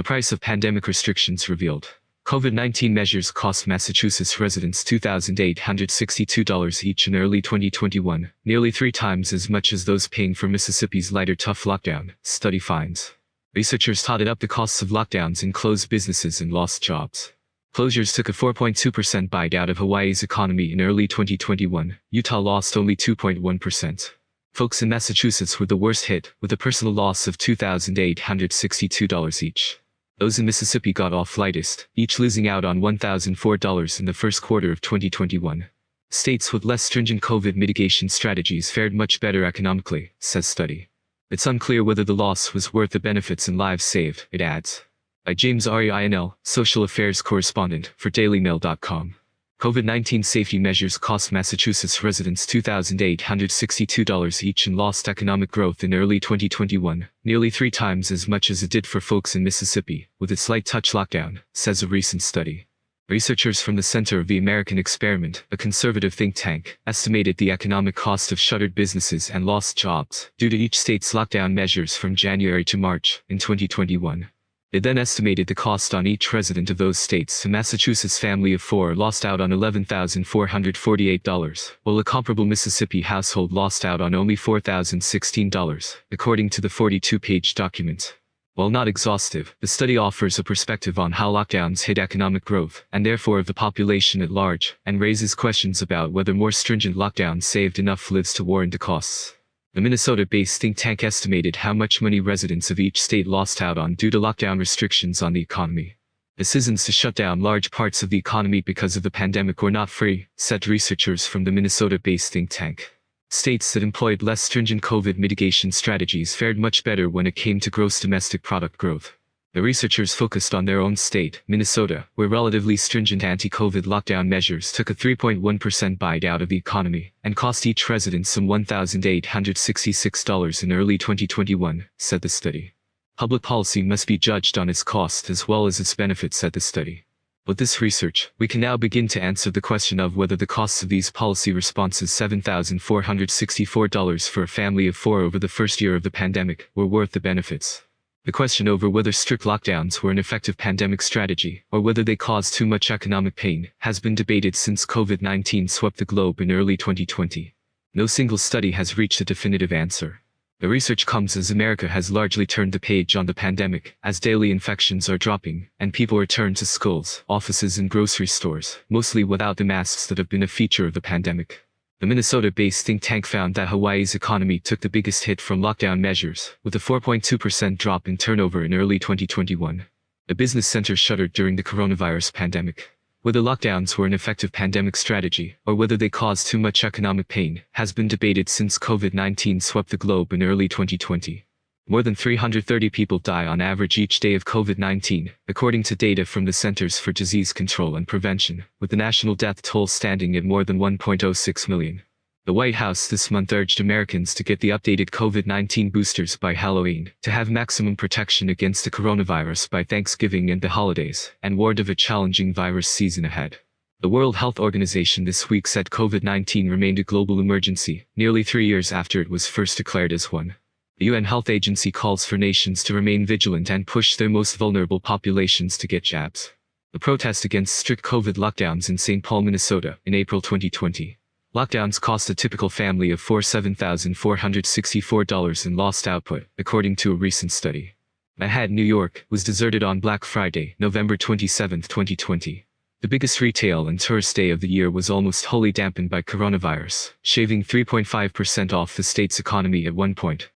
The price of pandemic restrictions revealed. COVID-19 measures cost Massachusetts residents $2,862 each in early 2021, nearly 3 times as much as those paying for Mississippi's lighter tough lockdown, study finds. Researchers totted up the costs of lockdowns in closed businesses and lost jobs. Closures took a 4.2% bite out of Hawaii's economy in early 2021. Utah lost only 2.1%. Folks in Massachusetts were the worst hit, with a personal loss of $2,862 each. Those in Mississippi got off lightest, each losing out on $1,004 in the first quarter of 2021. States with less stringent COVID mitigation strategies fared much better economically, says study. It's unclear whether the loss was worth the benefits and lives saved, it adds. By James Reinl, Social Affairs Correspondent for DailyMail.com. COVID-19 safety measures cost Massachusetts residents $2,862 each and lost economic growth in early 2021, nearly 3 times as much as it did for folks in Mississippi, with its light touch lockdown, says a recent study. Researchers from the Center of the American Experiment, a conservative think tank, estimated the economic cost of shuttered businesses and lost jobs due to each state's lockdown measures from January to March in 2021. They then estimated the cost on each resident of those states. A Massachusetts family of 4 lost out on $11,448, while a comparable Mississippi household lost out on only $4,016, according to the 42-page document. While not exhaustive, the study offers a perspective on how lockdowns hit economic growth, and therefore of the population at large, and raises questions about whether more stringent lockdowns saved enough lives to warrant the costs. The Minnesota-based think tank estimated how much money residents of each state lost out on due to lockdown restrictions on the economy. Decisions to shut down large parts of the economy because of the pandemic were not free, said researchers from the Minnesota-based think tank. States that employed less stringent COVID mitigation strategies fared much better when it came to gross domestic product growth. The researchers focused on their own state, Minnesota, where relatively stringent anti-COVID lockdown measures took a 3.1% bite out of the economy, and cost each resident some $1,866 in early 2021, said the study. Public policy must be judged on its cost as well as its benefits, said the study. With this research, we can now begin to answer the question of whether the costs of these policy responses, $7,464 for a family of 4 over the first year of the pandemic, were worth the benefits. The question over whether strict lockdowns were an effective pandemic strategy, or whether they caused too much economic pain, has been debated since COVID-19 swept the globe in early 2020. No single study has reached a definitive answer. The research comes as America has largely turned the page on the pandemic, as daily infections are dropping, and people return to schools, offices and grocery stores, mostly without the masks that have been a feature of the pandemic. The Minnesota-based think tank found that Hawaii's economy took the biggest hit from lockdown measures, with a 4.2% drop in turnover in early 2021. The business center shuttered during the coronavirus pandemic. Whether lockdowns were an effective pandemic strategy, or whether they caused too much economic pain, has been debated since COVID-19 swept the globe in early 2020. More than 330 people die on average each day of COVID-19, according to data from the Centers for Disease Control and Prevention, with the national death toll standing at more than 1.06 million. The White House this month urged Americans to get the updated COVID-19 boosters by Halloween, to have maximum protection against the coronavirus by Thanksgiving and the holidays, and warned of a challenging virus season ahead. The World Health Organization this week said COVID-19 remained a global emergency, nearly 3 years after it was first declared as one. The UN Health Agency calls for nations to remain vigilant and push their most vulnerable populations to get jabs. The protest against strict COVID lockdowns in St. Paul, Minnesota, in April 2020. Lockdowns cost a typical family of 4 $7,464 in lost output, according to a recent study. Manhattan, New York, was deserted on Black Friday, November 27, 2020. The biggest retail and tourist day of the year was almost wholly dampened by coronavirus, shaving 3.5% off the state's economy at one point,